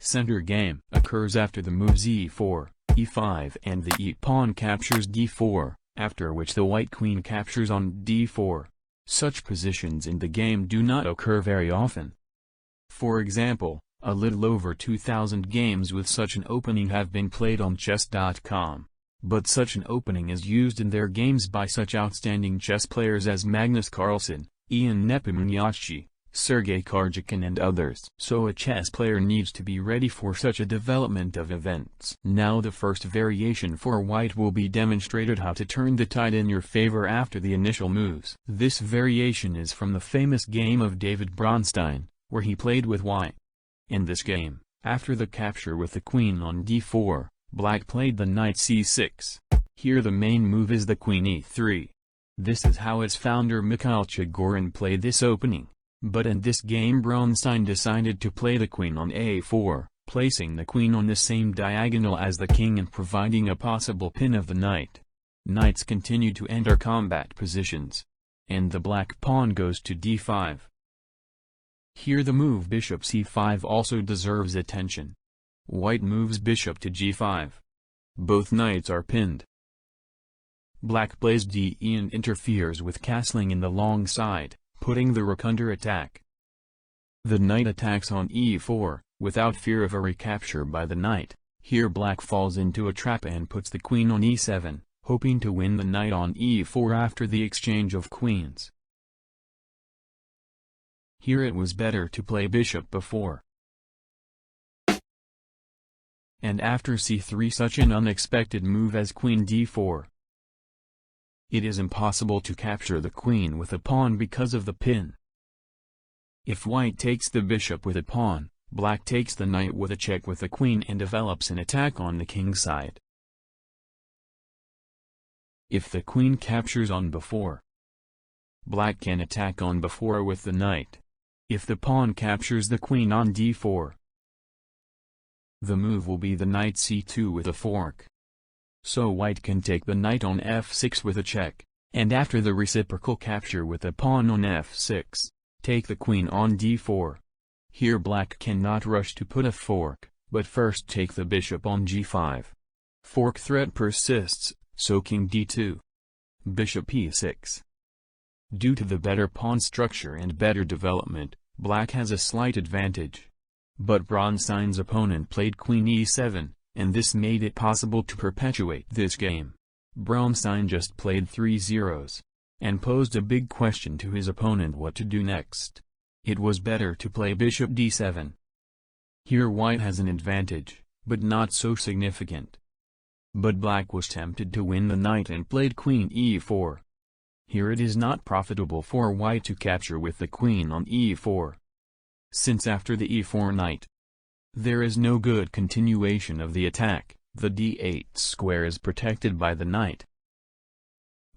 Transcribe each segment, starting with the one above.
center game occurs after the moves e4, e5 and the e-pawn captures d4, after which the white queen captures on d4. Such positions in the game do not occur very often. For example, a little over 2,000 games with such an opening have been played on chess.com. But such an opening is used in their games by such outstanding chess players as Magnus Carlsen, Ian Nepomniachtchi, Sergei Karjakin and others. So a chess player needs to be ready for such a development of events. Now the first variation for white will be demonstrated how to turn the tide in your favor after the initial moves. This variation is from the famous game of David Bronstein, where he played with white. In this game, after the capture with the queen on d4, black played the knight c6. Here the main move is the queen e3. This is how its founder Mikhail Chigorin played this opening. But in this game Bronstein decided to play the queen on a4, placing the queen on the same diagonal as the king and providing a possible pin of the knight. Knights continue to enter combat positions. And the black pawn goes to d5. Here the move bishop c5 also deserves attention. White moves bishop to g5. Both knights are pinned. Black plays de and interferes with castling in the long side, putting the rook under attack. The knight attacks on e4, without fear of a recapture by the knight. Here black falls into a trap and puts the queen on e7, hoping to win the knight on e4 after the exchange of queens. Here it was better to play bishop before. And after c3 such an unexpected move as queen d4. It is impossible to capture the queen with a pawn because of the pin. If white takes the bishop with a pawn, black takes the knight with a check with the queen and develops an attack on the king's side. If the queen captures on b4, black can attack on b4 with the knight. If the pawn captures the queen on d4, the move will be the knight c2 with a fork. So white can take the knight on f6 with a check, and after the reciprocal capture with a pawn on f6, take the queen on d4. Here black cannot rush to put a fork, but first take the bishop on g5. Fork threat persists, so king d2. Bishop e6. Due to the better pawn structure and better development, black has a slight advantage. But Bronstein's opponent played queen e7, and this made it possible to perpetuate this game. Bronstein just played 3 zeros, and posed a big question to his opponent what to do next. It was better to play bishop d7. Here white has an advantage, but not so significant. But black was tempted to win the knight and played queen e4. Here it is not profitable for white to capture with the queen on e4. Since after the e4 knight, there is no good continuation of the attack, the d8 square is protected by the knight.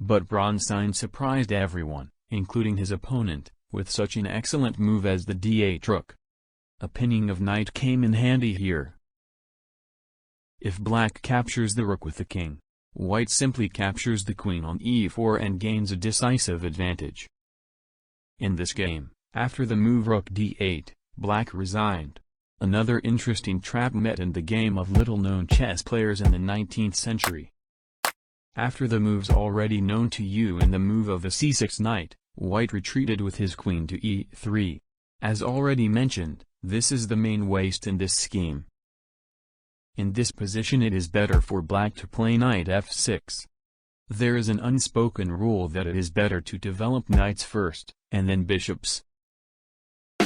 But Bronstein surprised everyone, including his opponent, with such an excellent move as the d8 rook. A pinning of knight came in handy here. If black captures the rook with the king, white simply captures the queen on e4 and gains a decisive advantage. In this game, after the move rook d8, black resigned. Another interesting trap met in the game of little-known chess players in the 19th century. After the moves already known to you in the move of the c6 knight, white retreated with his queen to e3. As already mentioned, this is the main waste in this scheme. In this position it is better for black to play knight f6. There is an unspoken rule that it is better to develop knights first, and then bishops.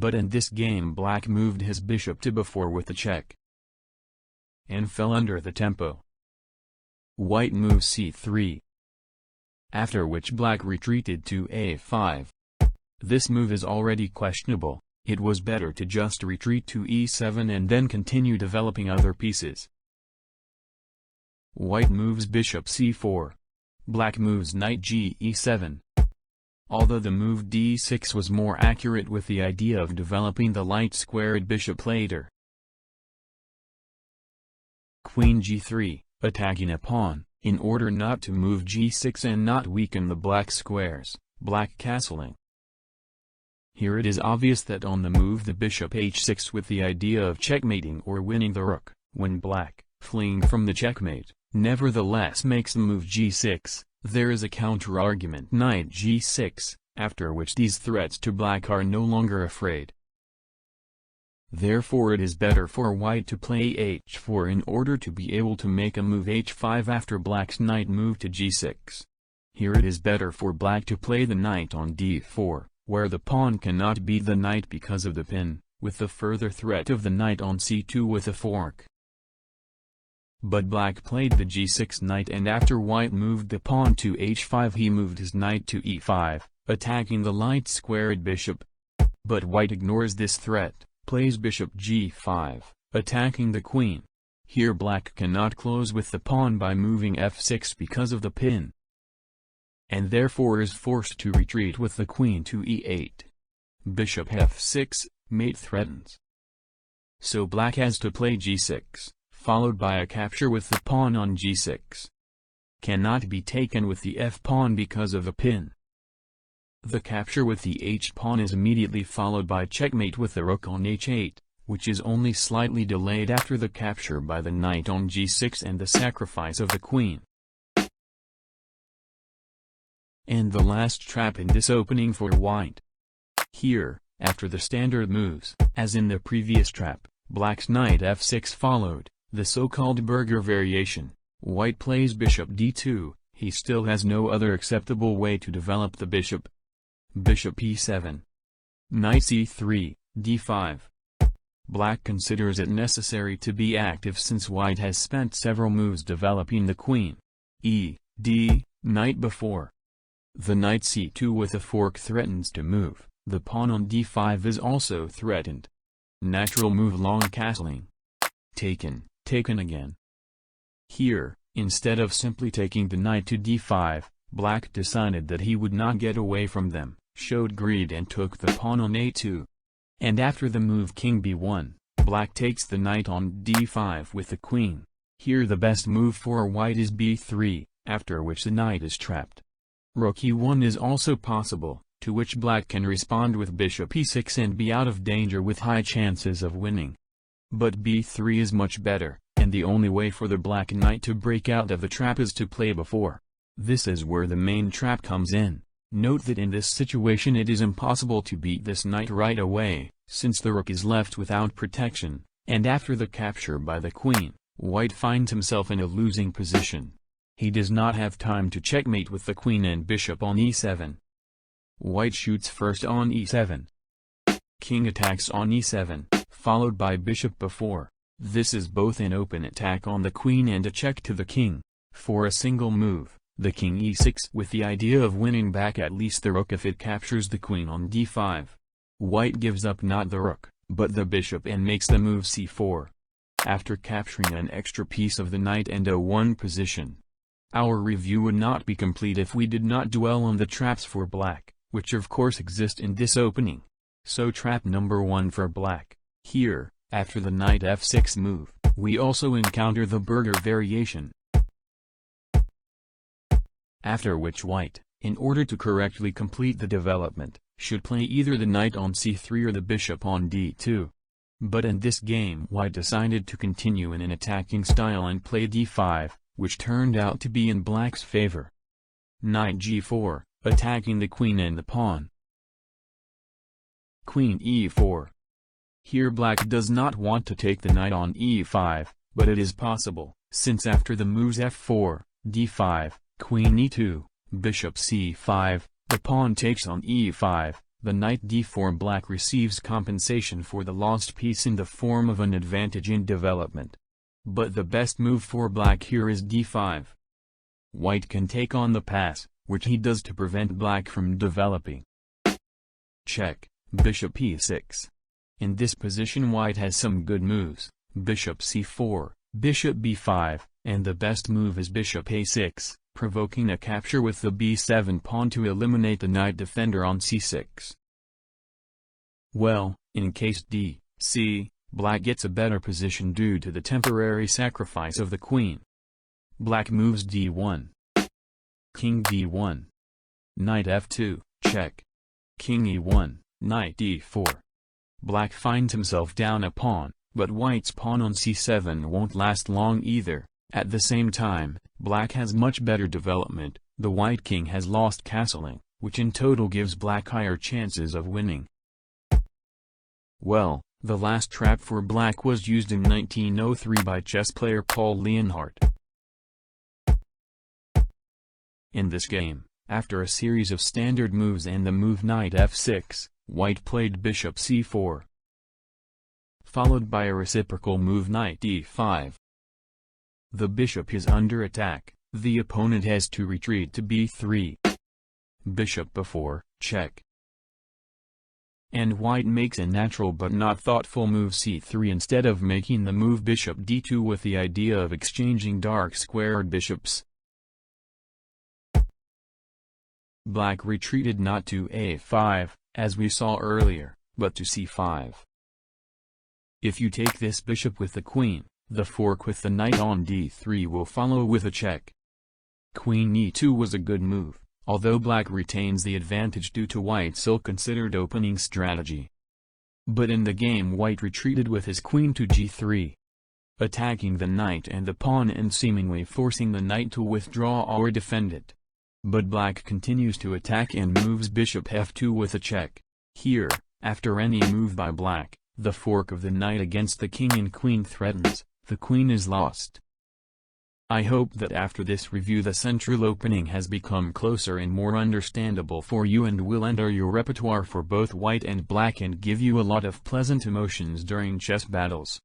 But in this game black moved his bishop to b4 with a check, and fell under the tempo. White moves c3, after which black retreated to a5. This move is already questionable. It was better to just retreat to e7 and then continue developing other pieces. White moves bishop c4. Black moves knight e7. Although the move d6 was more accurate with the idea of developing the light-squared bishop later. Queen g3, attacking a pawn, in order not to move g6 and not weaken the black squares, black castling. Here it is obvious that on the move the bishop h6 with the idea of checkmating or winning the rook, when black, fleeing from the checkmate, nevertheless makes the move g6, there is a counter-argument knight g6, after which these threats to black are no longer afraid. Therefore it is better for white to play h4 in order to be able to make a move h5 after black's knight move to g6. Here it is better for black to play the knight on d4, where the pawn cannot beat the knight because of the pin, with the further threat of the knight on c2 with a fork. But black played the g6 knight, and after white moved the pawn to h5 he moved his knight to e5, attacking the light-squared bishop. But white ignores this threat, plays bishop g5, attacking the queen. Here black cannot close with the pawn by moving f6 because of the pin, and therefore is forced to retreat with the queen to e8. Bishop f6, mate threatens. So black has to play g6, followed by a capture with the pawn on g6. Cannot be taken with the f-pawn because of a pin. The capture with the h-pawn is immediately followed by checkmate with the rook on h8, which is only slightly delayed after the capture by the knight on g6 and the sacrifice of the queen. And the last trap in this opening for white. Here, after the standard moves, as in the previous trap, black's knight f6 followed, the so-called burger variation. White plays bishop d2, he still has no other acceptable way to develop the bishop. Bishop e7. Knight c3, d5. Black considers it necessary to be active since white has spent several moves developing the queen. D, knight before. The knight c2 with a fork threatens to move, the pawn on d5 is also threatened. Natural move long castling. Taken again. Here, instead of simply taking the knight to d5, black decided that he would not get away from them, showed greed and took the pawn on a2. And after the move king b1, black takes the knight on d5 with the queen. Here the best move for white is b3, after which the knight is trapped. Rook e1 is also possible, to which black can respond with bishop e6 and be out of danger with high chances of winning. But b3 is much better, and the only way for the black knight to break out of the trap is to play before. This is where the main trap comes in. Note that in this situation it is impossible to beat this knight right away, since the rook is left without protection, and after the capture by the queen, white finds himself in a losing position. He does not have time to checkmate with the queen and bishop on e7. White shoots first on e7. King attacks on e7, followed by bishop before. This is both an open attack on the queen and a check to the king. For a single move, the king e6 with the idea of winning back at least the rook if it captures the queen on d5. White gives up not the rook, but the bishop and makes the move c4. After capturing an extra piece of the knight and a1 position. Our review would not be complete if we did not dwell on the traps for black, which of course exist in this opening. So trap number 1 for black. Here, after the knight f6 move, we also encounter the burger variation. After which white, in order to correctly complete the development, should play either the knight on c3 or the bishop on d2. But in this game white decided to continue in an attacking style and play d5, which turned out to be in black's favor. Knight g4, attacking the queen and the pawn. Queen e4. Here black does not want to take the knight on e5, but it is possible, since after the moves f4, d5, queen e2, bishop c5, the pawn takes on e5, the knight d4, black receives compensation for the lost piece in the form of an advantage in development. But the best move for black here is d5. White can take on the pass, which he does to prevent black from developing. Check, bishop e6. In this position white has some good moves, bishop c4, bishop b5, and the best move is bishop a6, provoking a capture with the b7 pawn to eliminate the knight defender on c6. Well, in case d, c, black gets a better position due to the temporary sacrifice of the queen. Black moves d1. King d1. Knight f2, check. King e1, Knight e4. Black finds himself down a pawn, but white's pawn on c7 won't last long either. At the same time, black has much better development. The white king has lost castling, which in total gives black higher chances of winning. Well, the last trap for black was used in 1903 by chess player Paul Leonhardt. In this game, after a series of standard moves and the move knight f6, white played bishop c4, followed by a reciprocal move knight e5. The bishop is under attack, the opponent has to retreat to b3. Bishop b4, check. And white makes a natural but not thoughtful move c3 instead of making the move bishop d2 with the idea of exchanging dark squared bishops. Black retreated not to a5, as we saw earlier, but to c5. If you take this bishop with the queen, the fork with the knight on d3 will follow with a check. Queen e2 was a good move, although black retains the advantage due to white's ill-considered opening strategy. But in the game white retreated with his queen to g3, attacking the knight and the pawn and seemingly forcing the knight to withdraw or defend it. But black continues to attack and moves bishop f2 with a check. Here, after any move by black, the fork of the knight against the king and queen threatens, the queen is lost. I hope that after this review the central opening has become closer and more understandable for you and will enter your repertoire for both white and black and give you a lot of pleasant emotions during chess battles.